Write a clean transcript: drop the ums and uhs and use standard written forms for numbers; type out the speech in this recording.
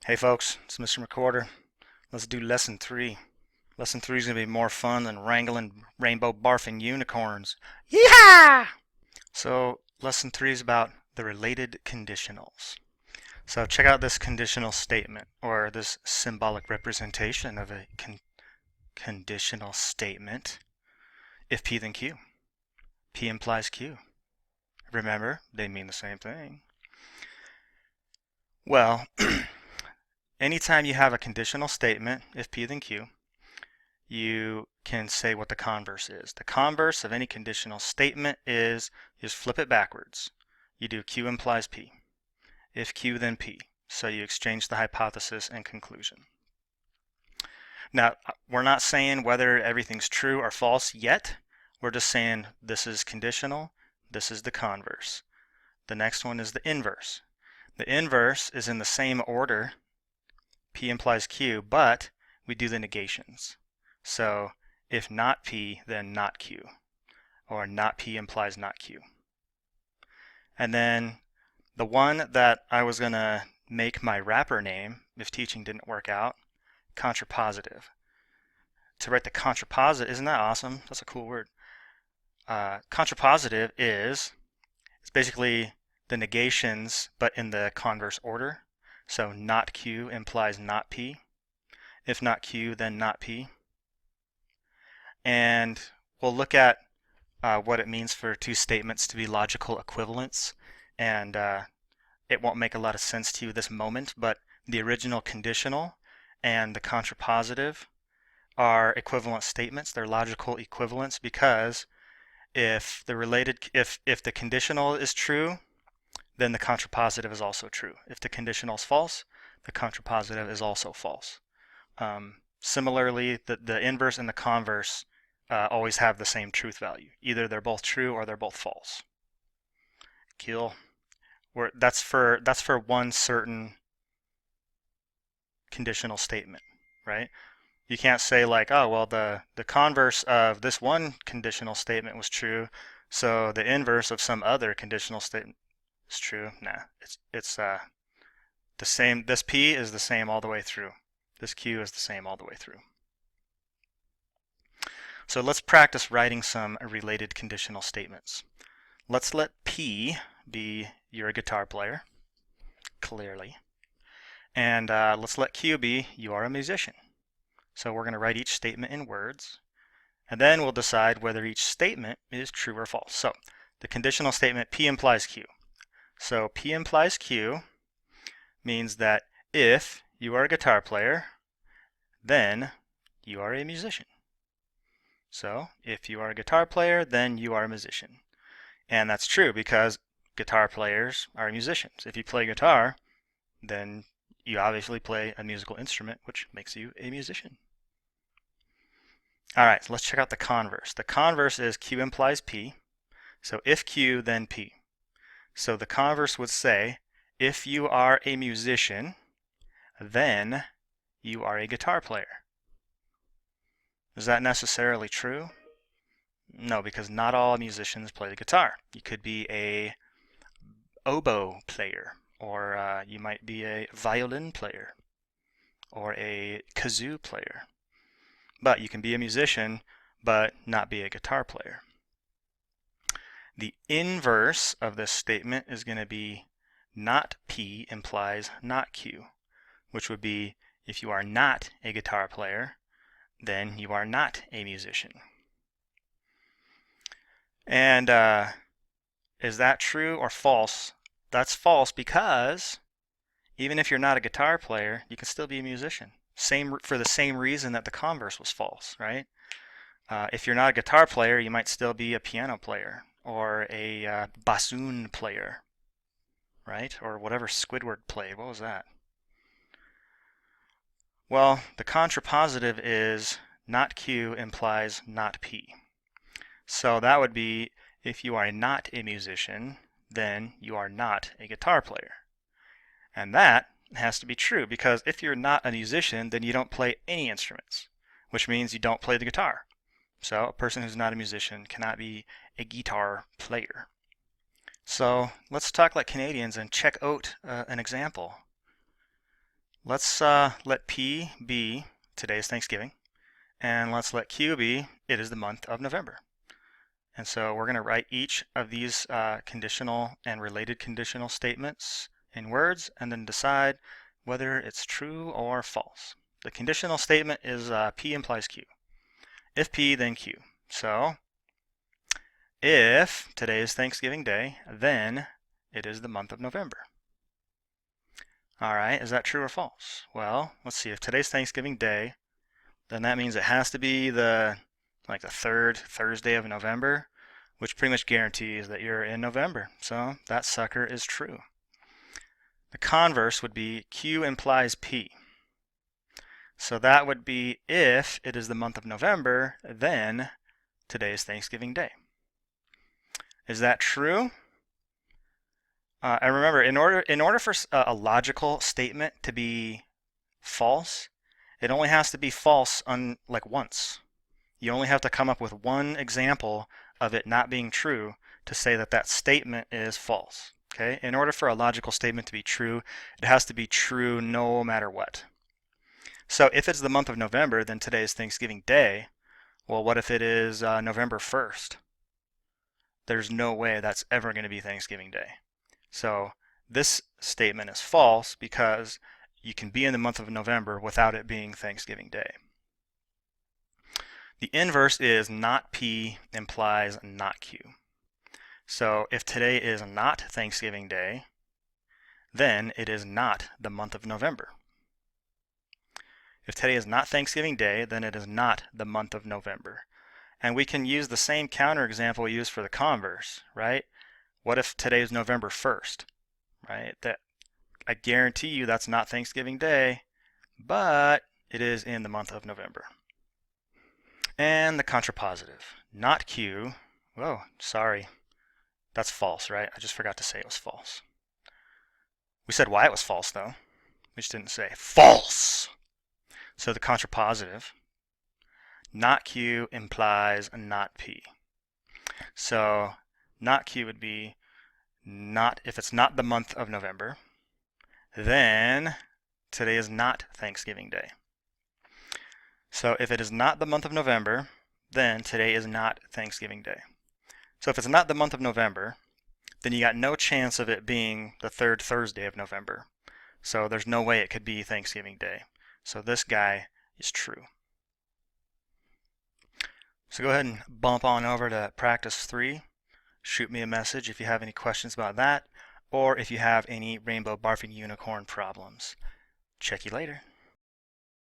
Hey folks, it's Mr. Recorder. Let's do lesson 3. Lesson 3 is going to be more fun than wrangling rainbow barfing unicorns. Yeah! So lesson 3 is about the related conditionals. So check out this conditional statement, or this symbolic representation of a conditional statement. If P then Q. P implies Q. Remember, they mean the same thing. Well, anytime you have a conditional statement, if P then Q, you can say what the converse is. The converse of any conditional statement is, you just flip it backwards. You do Q implies P. If Q, then P. So you exchange the hypothesis and conclusion. Now, we're not saying whether everything's true or false yet. We're just saying this is conditional, this is the converse. The next one is the inverse. The inverse is in the same order, P implies Q, but we do the negations. So if not P, then not Q, or not P implies not Q. And then the one that I was going to make my wrapper name, if teaching didn't work out, contrapositive. To write the contrapositive, isn't that awesome? That's a cool word. Contrapositive is, it's basically the negations, but in the converse order. So not Q implies not P. If not Q, then not P. And we'll look at what it means for two statements to be logical equivalents. And it won't make a lot of sense to you this moment, but the original conditional and the contrapositive are equivalent statements. They're logical equivalents because if the conditional is true, then the contrapositive is also true. If the conditional is false, the contrapositive is also false. Similarly, the inverse and the converse always have the same truth value. Either they're both true or they're both false. Cool. That's for one certain conditional statement, right? You can't say like, oh, well, the converse of this one conditional statement was true, so the inverse of some other conditional statement is true. Nah, it's the same. This P is the same all the way through. This Q is the same all the way through. So let's practice writing some related conditional statements. Let's let P be you're a guitar player, clearly. And let's let Q be you are a musician. So we're going to write each statement in words, and then we'll decide whether each statement is true or false. So the conditional statement P implies Q. So P implies Q means that if you are a guitar player, then you are a musician. So if you are a guitar player, then you are a musician. And that's true because guitar players are musicians. If you play guitar, then you obviously play a musical instrument, which makes you a musician. All right, so let's check out the converse. The converse is Q implies P. So if Q, then P. So the converse would say, if you are a musician, then you are a guitar player. Is that necessarily true? No, because not all musicians play the guitar. You could be a oboe player, or you might be a violin player, or a kazoo player. But you can be a musician, but not be a guitar player. The inverse of this statement is going to be not P implies not Q, which would be if you are not a guitar player, then you are not a musician. And is that true or false? That's false because even if you're not a guitar player, you can still be a musician. For the same reason that the converse was false, right? If you're not a guitar player, you might still be a piano player or a bassoon player, right? Or whatever Squidward played. What was that? Well, the contrapositive is not Q implies not P. So that would be if you are not a musician, then you are not a guitar player. And that has to be true because if you're not a musician, then you don't play any instruments, which means you don't play the guitar. So a person who's not a musician cannot be a guitar player. So let's talk like Canadians and check out an example. Let's let P be today's Thanksgiving, and let's let Q be it is the month of November. And so we're going to write each of these conditional and related conditional statements in words and then decide whether it's true or false. The conditional statement is P implies Q. If P, then Q. So if today is Thanksgiving Day, then it is the month of November. All right, is that true or false? Well, let's see. If today's Thanksgiving Day, then that means it has to be the third Thursday of November, which pretty much guarantees that you're in November. So that sucker is true. The converse would be Q implies P. So that would be if it is the month of November, then today is Thanksgiving Day. Is that true? And remember, in order for a logical statement to be false, it only has to be false once. You only have to come up with one example of it not being true to say that that statement is false. Okay? In order for a logical statement to be true, it has to be true no matter what. So if it's the month of November, then today is Thanksgiving Day. Well, what if it is November 1st? There's no way that's ever going to be Thanksgiving Day. So this statement is false because you can be in the month of November without it being Thanksgiving Day. The inverse is not P implies not Q. So if today is not Thanksgiving Day, then it is not the month of November. If today is not Thanksgiving Day, then it is not the month of November. And we can use the same counterexample we used for the converse, right? What if today is November 1st, right? That I guarantee you that's not Thanksgiving Day, but it is in the month of November. And the contrapositive, not Q. Whoa, sorry. That's false, right? I just forgot to say it was false. We said why it was false, though. We just didn't say false. So the contrapositive, not Q implies not P. So not Q would be not if it's not the month of November, then today is not Thanksgiving Day. So if it is not the month of November, then today is not Thanksgiving Day. So if it's not the month of November, then you got no chance of it being the third Thursday of November. So there's no way it could be Thanksgiving Day. So this guy is true. So go ahead and bump on over to practice 3. Shoot me a message if you have any questions about that, or if you have any rainbow barfing unicorn problems. Check you later.